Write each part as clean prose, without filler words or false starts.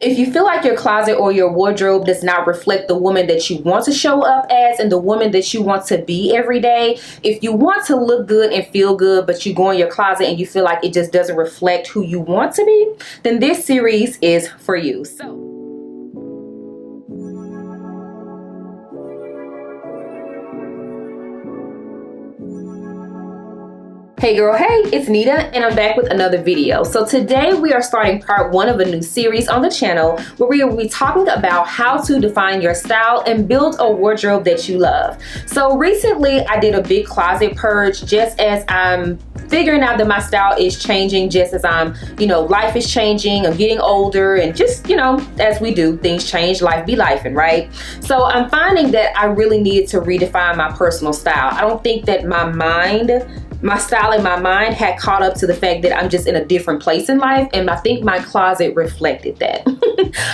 If you feel like your closet or your wardrobe does not reflect the woman that you want to show up as and the woman that you want to be every day, if you want to look good and feel good, but you go in your closet and you feel like it just doesn't reflect who you want to be, then this series is for you. Hey girl, hey, it's Nita and I'm back with another video. So today we are starting part 1 of a new series on the channel where we will be talking about how to define your style and build a wardrobe that you love. So recently I did a big closet purge just as I'm figuring out that my style is changing, just as I'm, life is changing, I'm getting older, and just, as we do, things change, life be lifing, right? So I'm finding that I really needed to redefine my personal style. I don't think that my style in my mind had caught up to the fact that I'm just in a different place in life, and I think my closet reflected that.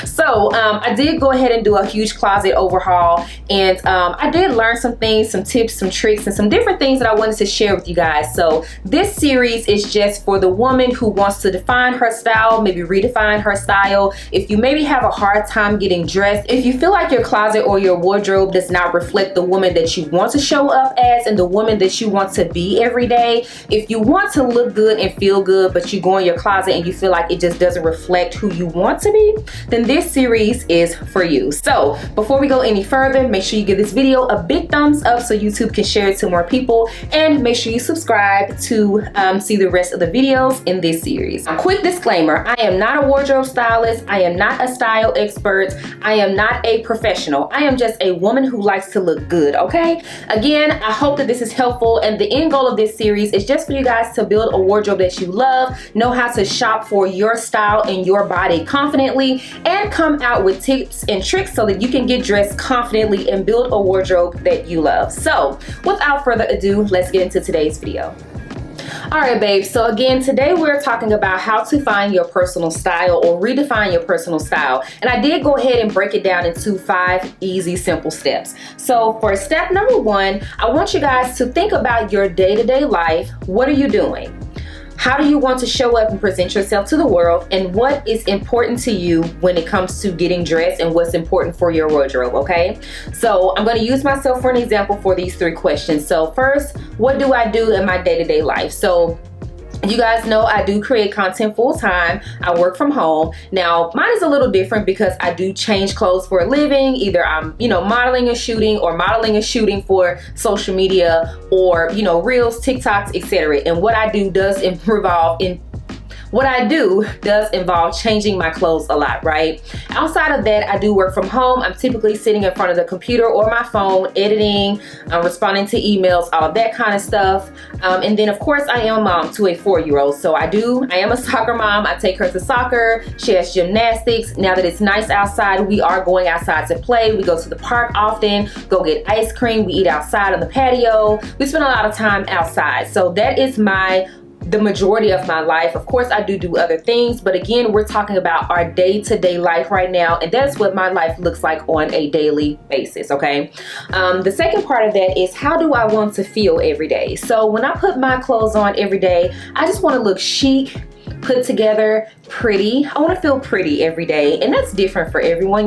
So I did go ahead and do a huge closet overhaul, and I did learn some things, some tips, some tricks, and some different things that I wanted to share with you guys. So this series is just for the woman who wants to define her style, maybe redefine her style. If you maybe have a hard time getting dressed, if you feel like your closet or your wardrobe does not reflect the woman that you want to show up as and the woman that you want to be every day, if you want to look good and feel good, but you go in your closet and you feel like it just doesn't reflect who you want to be, then this series is for you. So before we go any further, make sure you give this video a big thumbs up so YouTube can share it to more people, and make sure you subscribe to see the rest of the videos in this series. A quick disclaimer: I am not a wardrobe stylist, I am not a style expert, I am not a professional. I am just a woman who likes to look good, okay? Again, I hope that this is helpful, and the end goal of this series is just for you guys to build a wardrobe that you love, know how to shop for your style and your body confidently, and come out with tips and tricks so that you can get dressed confidently and build a wardrobe that you love. So without further ado, let's get into today's video. Alright babes, so again today we're talking about how to find your personal style or redefine your personal style, and I did go ahead and break it down into 5 easy simple steps. So for step number 1, I want you guys to think about your day-to-day life. What are you doing? How do you want to show up and present yourself to the world, and what is important to you when it comes to getting dressed and what's important for your wardrobe, okay? So I'm going to use myself for an example for these 3 questions. So first, what do I do in my day-to-day life? So you guys know I do create content full-time. I work from home. Now mine is a little different because I do change clothes for a living. Either I'm modeling and shooting, or modeling and shooting for social media, or reels, TikToks, etc. And what I do does involve changing my clothes a lot, right? Outside of that, I do work from home. I'm typically sitting in front of the computer or my phone, editing, responding to emails, all of that kind of stuff. And then of course I am a mom to a 4-year-old. So I am a soccer mom. I take her to soccer. She has gymnastics. Now that it's nice outside, we are going outside to play. We go to the park often, go get ice cream. We eat outside on the patio. We spend a lot of time outside. So that is the majority of my life. Of course I do other things, but again, we're talking about our day-to-day life right now, and that's what my life looks like on a daily basis, okay? The second part of that is, how do I want to feel every day? So when I put my clothes on every day, I just want to look chic, put together, pretty. I want to feel pretty every day, and that's different for everyone,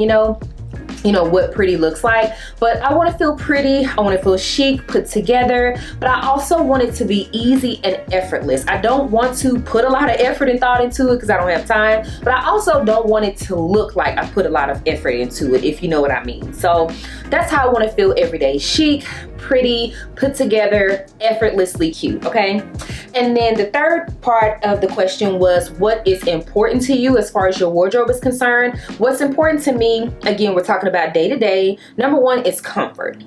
what pretty looks like, but I want to feel pretty, I want to feel chic, put together, but I also want it to be easy and effortless. I don't want to put a lot of effort and thought into it because I don't have time, but I also don't want it to look like I put a lot of effort into it, if you know what I mean. So that's how I want to feel every day: chic, pretty, put together, effortlessly cute, okay? And then the third part of the question was, what is important to you as far as your wardrobe is concerned? What's important to me, again, we're talking about day to day. Number 1 is comfort.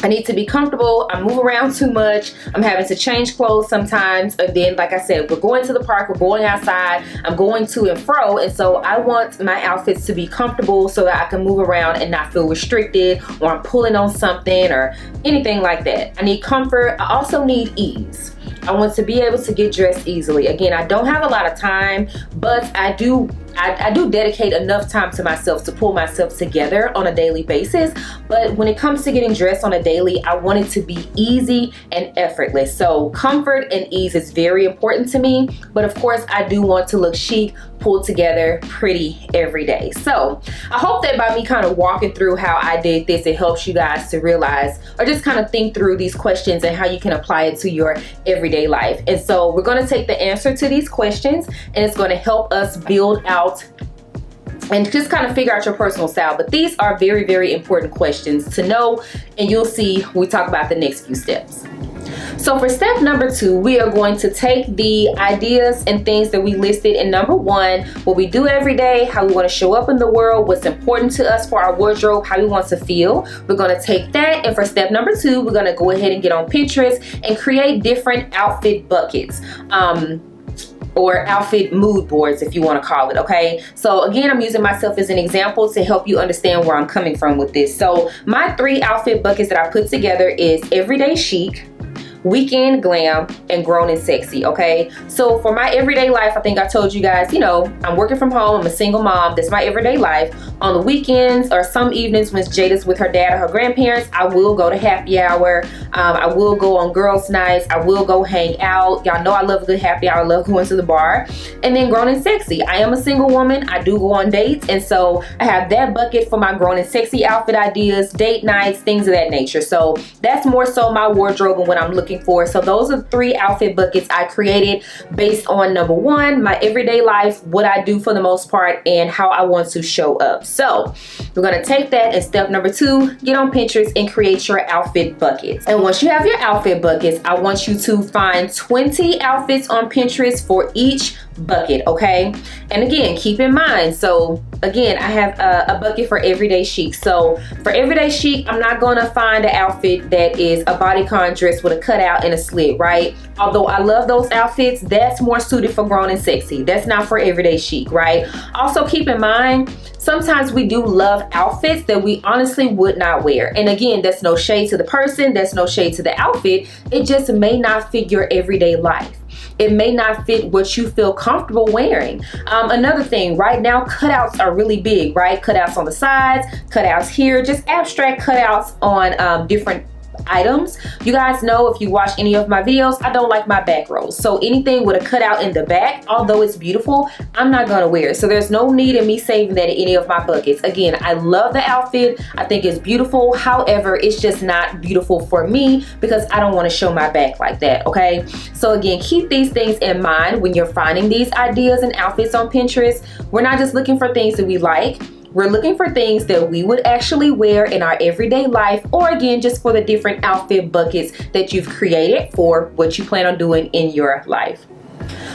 I need to be comfortable. I move around too much. I'm having to change clothes sometimes. And then, like I said, we're going to the park, we're going outside, I'm going to and fro. And so I want my outfits to be comfortable so that I can move around and not feel restricted, or I'm pulling on something or anything like that. I need comfort. I also need ease. I want to be able to get dressed easily. Again, I don't have a lot of time, but I do I do dedicate enough time to myself to pull myself together on a daily basis. But when it comes to getting dressed on a daily, I want it to be easy and effortless. So comfort and ease is very important to me. But of course, I do want to look chic, pulled together, pretty every day. So I hope that by me kind of walking through how I did this, it helps you guys to realize or just kind of think through these questions and how you can apply it to your everyday life. And so we're going to take the answer to these questions, and it's going to help us build out and just kind of figure out your personal style. But these are very, very important questions to know, and you'll see when we talk about the next few steps. So for step number 2, we are going to take the ideas and things that we listed in number 1, what we do every day, how we want to show up in the world, what's important to us for our wardrobe, how we want to feel. We're going to take that, and for step number 2, we're going to go ahead and get on Pinterest and create different outfit buckets. Or outfit mood boards, if you want to call it, okay? So again, I'm using myself as an example to help you understand where I'm coming from with this. So my 3 outfit buckets that I put together is everyday chic, weekend glam, and grown and sexy, okay? So for my everyday life, I think I told you guys, you know, I'm working from home, I'm a single mom, that's my everyday life. On the weekends or some evenings when Jada's with her dad or her grandparents, I will go to happy hour, I will go on girls' nights, I will go hang out. Y'all know I love a good happy hour, I love going to the bar. And then grown and sexy, I am a single woman, I do go on dates, and so I have that bucket for my grown and sexy outfit ideas, date nights, things of that nature. So that's more so my wardrobe and what I'm looking for. So those are 3 outfit buckets I created based on number 1, my everyday life, what I do for the most part, and how I want to show up. So we're going to take that, and step number 2, get on Pinterest and create your outfit buckets. And once you have your outfit buckets, I want you to find 20 outfits on Pinterest for each bucket, okay? And again, keep in mind, so again, I have a bucket for everyday chic. So for everyday chic, I'm not going to find an outfit that is a bodycon dress with a cutout and a slit, right? Although I love those outfits, that's more suited for grown and sexy. That's not for everyday chic, right? Also keep in mind, sometimes we do love outfits that we honestly would not wear. And again, that's no shade to the person, that's no shade to the outfit. It just may not fit your everyday life. It may not fit what you feel comfortable wearing. Another thing, right now, cutouts are really big, right? Cutouts on the sides, cutouts here, just abstract cutouts on different items. You guys know, if you watch any of my videos, I don't like my back rolls. So anything with a cutout in the back, although it's beautiful, I'm not gonna wear it. So there's no need in me saving that in any of my buckets. Again, I love the outfit. I think it's beautiful. However, it's just not beautiful for me because I don't want to show my back like that, okay? So again, keep these things in mind when you're finding these ideas and outfits on Pinterest. We're not just looking for things that we like. We're looking for things that we would actually wear in our everyday life, or again, just for the different outfit buckets that you've created for what you plan on doing in your life.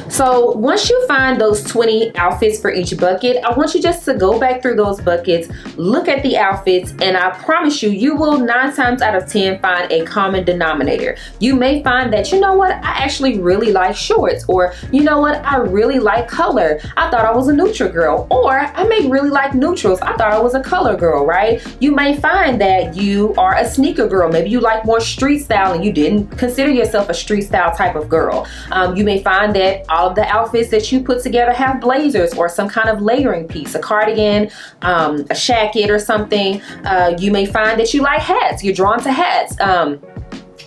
So once you find those 20 outfits for each bucket, I want you just to go back through those buckets, look at the outfits, and I promise you, you will 9 times out of 10 find a common denominator. You may find that, you know what, I actually really like shorts, or you know what, I really like color. I thought I was a neutral girl, or I may really like neutrals. I thought I was a color girl, right? You may find that you are a sneaker girl. Maybe you like more street style and you didn't consider yourself a street style type of girl. You may find that all of the outfits that you put together have blazers or some kind of layering piece, a cardigan, a jacket or something. You may find that you like hats. You're drawn to hats.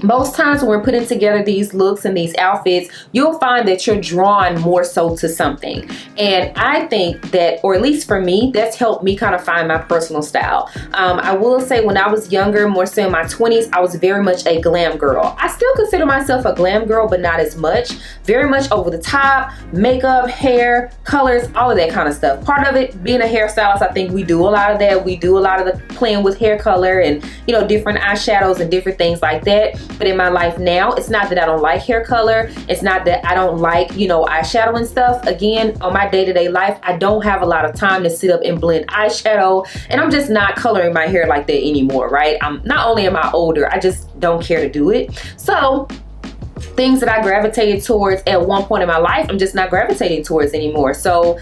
Most times when we're putting together these looks and these outfits, you'll find that you're drawn more so to something. And I think that, or at least for me, that's helped me kind of find my personal style. I will say when I was younger, more so in my 20s, I was very much a glam girl. I still consider myself a glam girl, but not as much. Very much over the top, makeup, hair, colors, all of that kind of stuff. Part of it being a hairstylist, I think we do a lot of that. We do a lot of the playing with hair color and, you know, different eyeshadows and different things like that. But in my life now, it's not that I don't like hair color. It's not that I don't like, you know, eyeshadow and stuff. Again, on my day-to-day life, I don't have a lot of time to sit up and blend eyeshadow. And I'm just not coloring my hair like that anymore, right? Not only am I older, I just don't care to do it. So things that I gravitated towards at one point in my life, I'm just not gravitating towards anymore. So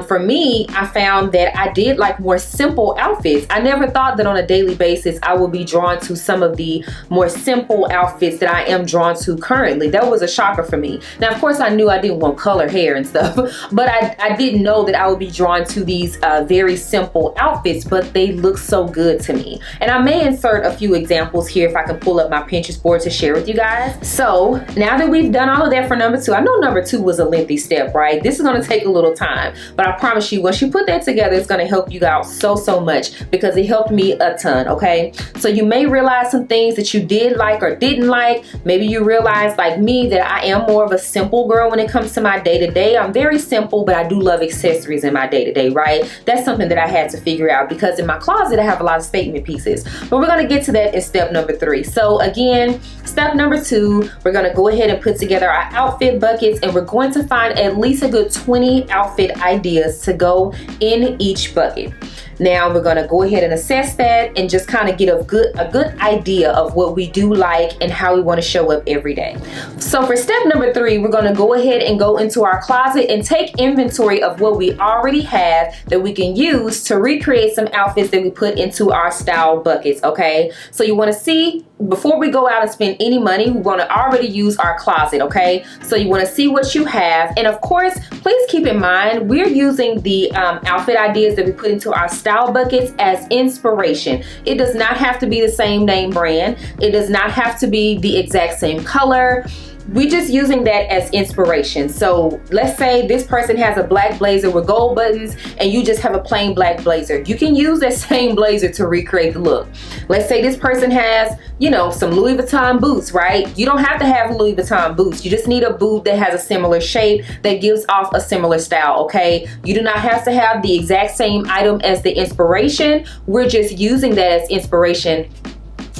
for me, I found that I did like more simple outfits. I never thought that on a daily basis I would be drawn to some of the more simple outfits that I am drawn to currently. That was a shocker for me. Now, of course, I knew I didn't want color hair and stuff, but I didn't know that I would be drawn to these very simple outfits, but they look so good to me. And I may insert a few examples here if I can pull up my Pinterest board to share with you guys. So now that we've done all of that for number 2, I know number 2 was a lengthy step, right? This is going to take a little time, but I promise you, once you put that together, it's going to help you out so much, because it helped me a ton. Okay, so you may realize some things that you did like or didn't like. Maybe you realize, like me, that I am more of a simple girl when it comes to my day-to-day. I'm very simple, but I do love accessories in my day-to-day, right? That's something that I had to figure out, because in my closet I have a lot of statement pieces, but we're going to get to that in step number 3. So again, step number 2, we're going to go ahead and put together our outfit buckets, and we're going to find at least a good 20 outfit ideas to go in each bucket. Now we're going to go ahead and assess that and just kind of get a good idea of what we do like and how we want to show up every day. So for step number 3, we're going to go ahead and go into our closet and take inventory of what we already have that we can use to recreate some outfits that we put into our style buckets. Okay, so you want to see, before we go out and spend any money, we want to already use our closet. Okay, so you want to see what you have, and of course, please keep in mind we're using the outfit ideas that we put into our style buckets as inspiration. It does not have to be the same name brand. It does not have to be the exact same color. We're just using that as inspiration. So let's say this person has a black blazer with gold buttons and you just have a plain black blazer. You can use that same blazer to recreate the look. Let's say this person has, you know, some Louis Vuitton boots, right? You don't have to have Louis Vuitton boots. You just need a boot that has a similar shape, that gives off a similar style, okay? You do not have to have the exact same item as the inspiration. We're just using that as inspiration.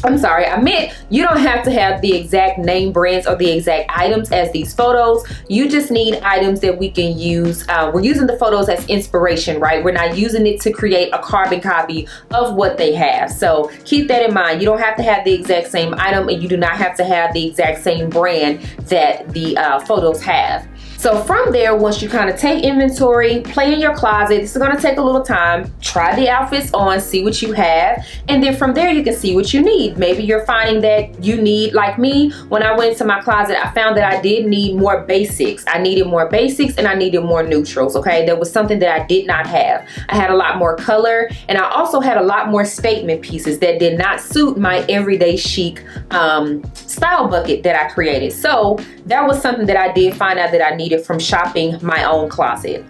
I'm sorry, I meant you don't have to have the exact name brands or the exact items as these photos. You just need items that we can use. We're using the photos as inspiration, right? We're not using it to create a carbon copy of what they have. So keep that in mind. You don't have to have the exact same item, and you do not have to have the exact same brand that the photos have. So from there, once you kind of take inventory, play in your closet, this is going to take a little time. Try the outfits on, see what you have, and then from there you can see what you need. Maybe you're finding that you need, like me, when I went into my closet, I found that I did need more basics. I needed more basics and I needed more neutrals, okay? That was something that I did not have. I had a lot more color, and I also had a lot more statement pieces that did not suit my everyday chic style bucket that I created. So that was something that I did find out that I needed from shopping my own closet.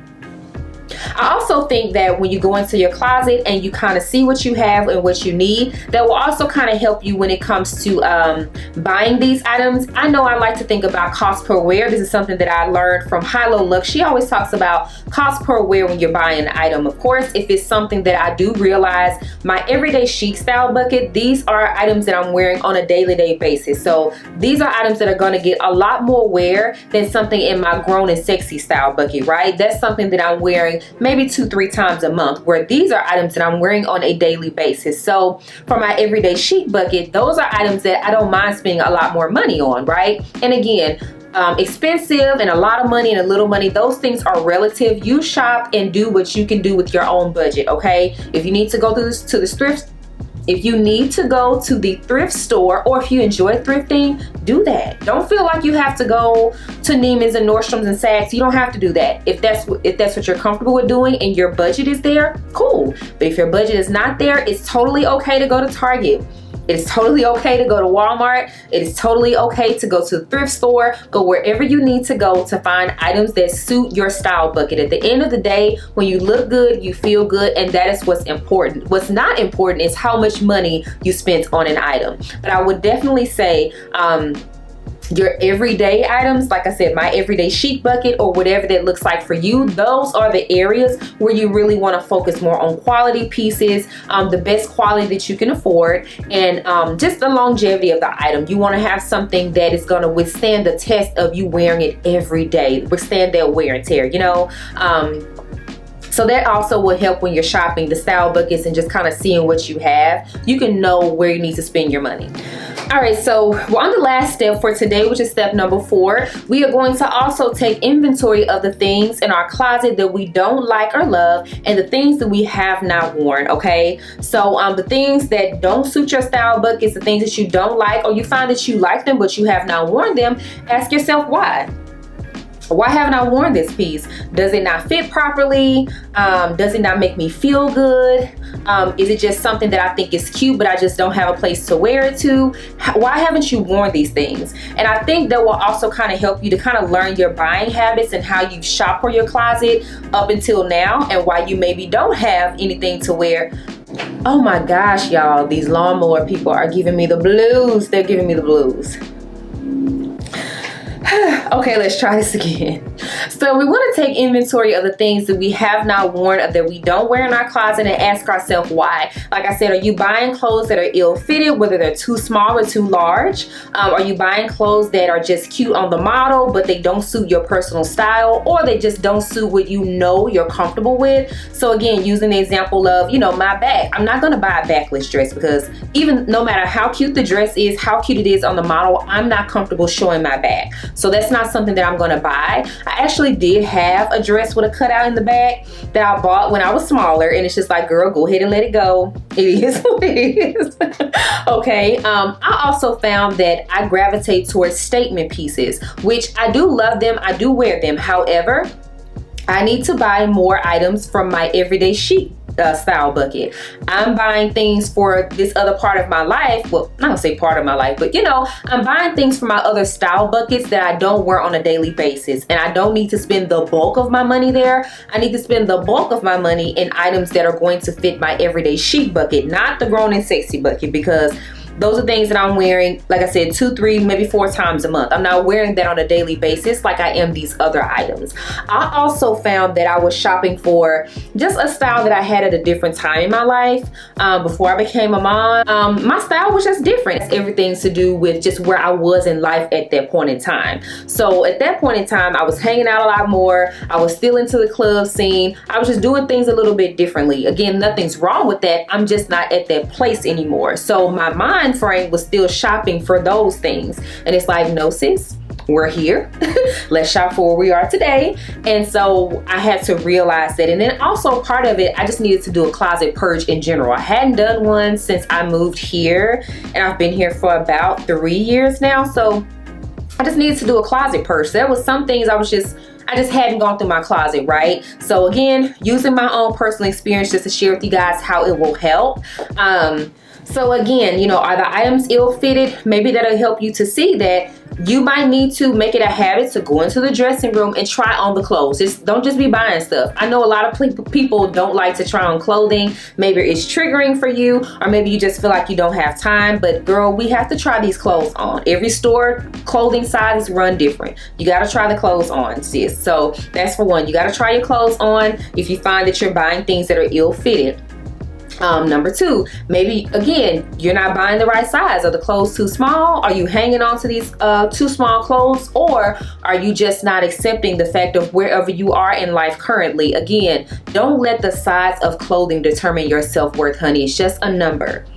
I also think that when you go into your closet and you kind of see what you have and what you need, that will also kind of help you when it comes to buying these items. I know I like to think about cost per wear. This is something that I learned from High Low Look. She always talks about cost per wear when you're buying an item. Of course, if it's something that I do realize, my everyday chic style bucket, these are items that I'm wearing on a daily basis. So these are items that are going to get a lot more wear than something in my grown and sexy style bucket, right? That's something that I'm wearing maybe 2-3 times a month, where these are items that I'm wearing on a daily basis. So for my everyday chic bucket, those are items that I don't mind spending a lot more money on, right? And again, expensive and a lot of money and a little money, those things are relative. You shop and do what you can do with your own budget, okay? If you need to go to the thrift, if you need to go to the thrift store, or if you enjoy thrifting, do that. Don't feel like you have to go to Neiman's and Nordstrom's and Saks. You don't have to do that. If that's what you're comfortable with doing and your budget is there, cool. But if your budget is not there, it's totally okay to go to Target. It is totally okay to go to Walmart. It is totally okay to go to the thrift store. Go wherever you need to go to find items that suit your style bucket. At the end of the day, when you look good, you feel good, and that is what's important. What's not important is how much money you spent on an item. But I would definitely say, your everyday items, like I said, my everyday chic bucket or whatever that looks like for you, those are the areas where you really want to focus more on quality pieces, the best quality that you can afford, and just the longevity of the item. You want to have something that is going to withstand the test of you wearing it every day, withstand that wear and tear, you know. So that also will help when you're shopping the style buckets and just kind of seeing what you have. You can know where you need to spend your money. All right, so we're on the last step for today, which is step number 4. We are going to also take inventory of the things in our closet that we don't like or love and the things that we have not worn, okay? So the things that don't suit your style buckets, the things that you don't like, or you find that you like them but you have not worn them, ask yourself why. Why haven't I worn this piece? Does it not fit properly? Does it not make me feel good? Is it just something that I think is cute, but I just don't have a place to wear it to? Why haven't you worn these things? And I think that will also kind of help you to kind of learn your buying habits and how you shop for your closet up until now and why you maybe don't have anything to wear. Oh my gosh, y'all, these lawnmower people are giving me the blues. They're giving me the blues. Okay, let's try this again. So we want to take inventory of the things that we have not worn or that we don't wear in our closet and ask ourselves why. Like I said, are you buying clothes that are ill-fitted, whether they're too small or too large? Are you buying clothes that are just cute on the model, but they don't suit your personal style, or they just don't suit what you know you're comfortable with? So again, using the example of, my back. I'm not going to buy a backless dress because even no matter how cute the dress is, how cute it is on the model, I'm not comfortable showing my back. So that's not something that I'm going to buy. I actually did have a dress with a cutout in the back that I bought when I was smaller, and it's just like, girl, go ahead and let it go. It is what it is. Okay. I also found that I gravitate towards statement pieces, which I do love them. I do wear them. However, I need to buy more items from my everyday chic style bucket. I'm buying things for this other part of my life. Well, I don't say part of my life, but I'm buying things for my other style buckets that I don't wear on a daily basis. And I don't need to spend the bulk of my money there. I need to spend the bulk of my money in items that are going to fit my everyday chic bucket, not the grown and sexy bucket, because those are things that I'm wearing, like I said, 2, 3, maybe 4 times a month. I'm not wearing that on a daily basis like I am these other items. I also found that I was shopping for just a style that I had at a different time in my life. Before I became a mom, my style was just different. It's everything to do with just where I was in life at that point in time. So at that point in time, I was hanging out a lot more. I was still into the club scene. I was just doing things a little bit differently. Again, nothing's wrong with that. I'm just not at that place anymore. So my mind frame was still shopping for those things, and it's like, no sis, we're here. Let's shop for where we are today. And so I had to realize that. And then also part of it, I just needed to do a closet purge in general. I hadn't done one since I moved here, and I've been here for about 3 years now. So I just needed to do a closet purge. There was some things I just hadn't gone through my closet, right? So again, using my own personal experience just to share with you guys how it will help. So again, are the items ill-fitted? Maybe that'll help you to see that you might need to make it a habit to go into the dressing room and try on the clothes. Don't just be buying stuff. I know a lot of people don't like to try on clothing. Maybe it's triggering for you, or maybe you just feel like you don't have time. But girl, we have to try these clothes on. Every store clothing size is run different. You got to try the clothes on, sis. So that's for one. You got to try your clothes on if you find that you're buying things that are ill-fitted. Number 2, maybe again, you're not buying the right size. Are the clothes too small? Are you hanging on to these too small clothes? Or are you just not accepting the fact of wherever you are in life currently? Again, don't let the size of clothing determine your self-worth, honey. It's just a number.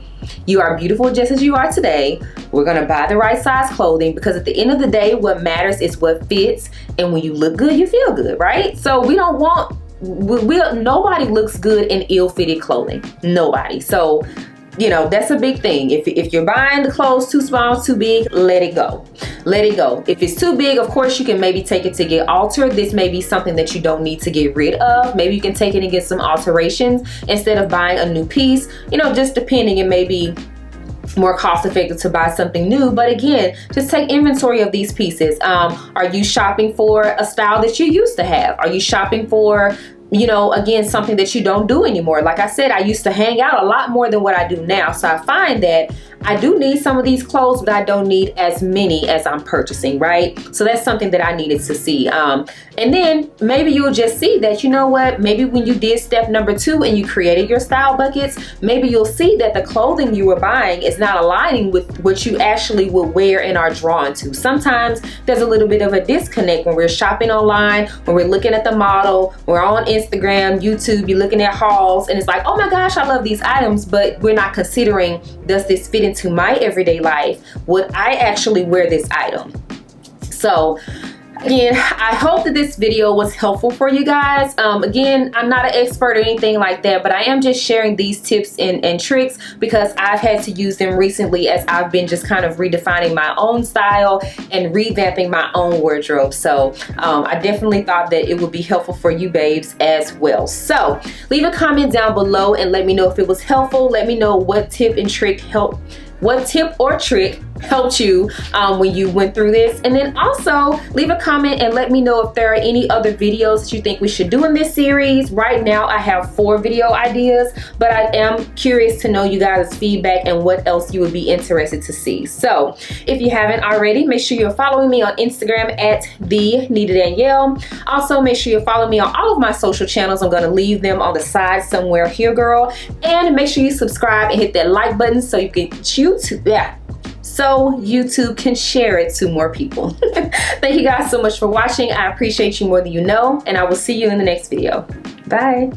You are beautiful just as you are today. We're going to buy the right size clothing, because at the end of the day, what matters is what fits. And when you look good, you feel good, right? So we don't want nobody looks good in ill-fitted clothing. Nobody. So that's a big thing. If you're buying the clothes too small, too big, let it go. Let it go. If it's too big, of course, you can maybe take it to get altered. This may be something that you don't need to get rid of. Maybe you can take it and get some alterations instead of buying a new piece. Just depending, it may be more cost effective to buy something new. But again, just take inventory of these pieces. Are you shopping for a style that you used to have? Are you shopping for again, something that you don't do anymore? Like I said, I used to hang out a lot more than what I do now. So I find that I do need some of these clothes, but I don't need as many as I'm purchasing, right? So that's something that I needed to see. And then maybe you'll just see that, maybe when you did step number 2 and you created your style buckets, maybe you'll see that the clothing you were buying is not aligning with what you actually would wear and are drawn to. Sometimes there's a little bit of a disconnect when we're shopping online, when we're looking at the model, we're on Instagram, Instagram, YouTube, you're looking at hauls, and it's like, oh my gosh, I love these items, but we're not considering, does this fit into my everyday life? Would I actually wear this item? So again, I hope that this video was helpful for you guys. Again, I'm not an expert or anything like that, but I am just sharing these tips and tricks because I've had to use them recently as I've been just kind of redefining my own style and revamping my own wardrobe. So I definitely thought that it would be helpful for you babes as well. So leave a comment down below and let me know if it was helpful. Let me know what tip or trick helped you when you went through this, and then also leave a comment and let me know if there are any other videos that you think we should do in this series. Right now I have 4 video ideas, but I am curious to know you guys' feedback and what else you would be interested to see. So if you haven't already, make sure you're following me on Instagram at @NitaDanielle. Also make sure you're following me on all of my social channels. I'm going to leave them on the side somewhere here, girl. And make sure you subscribe and hit that like button so you can so YouTube can share it to more people. Thank you guys so much for watching. I appreciate you more than you know, and I will see you in the next video. Bye.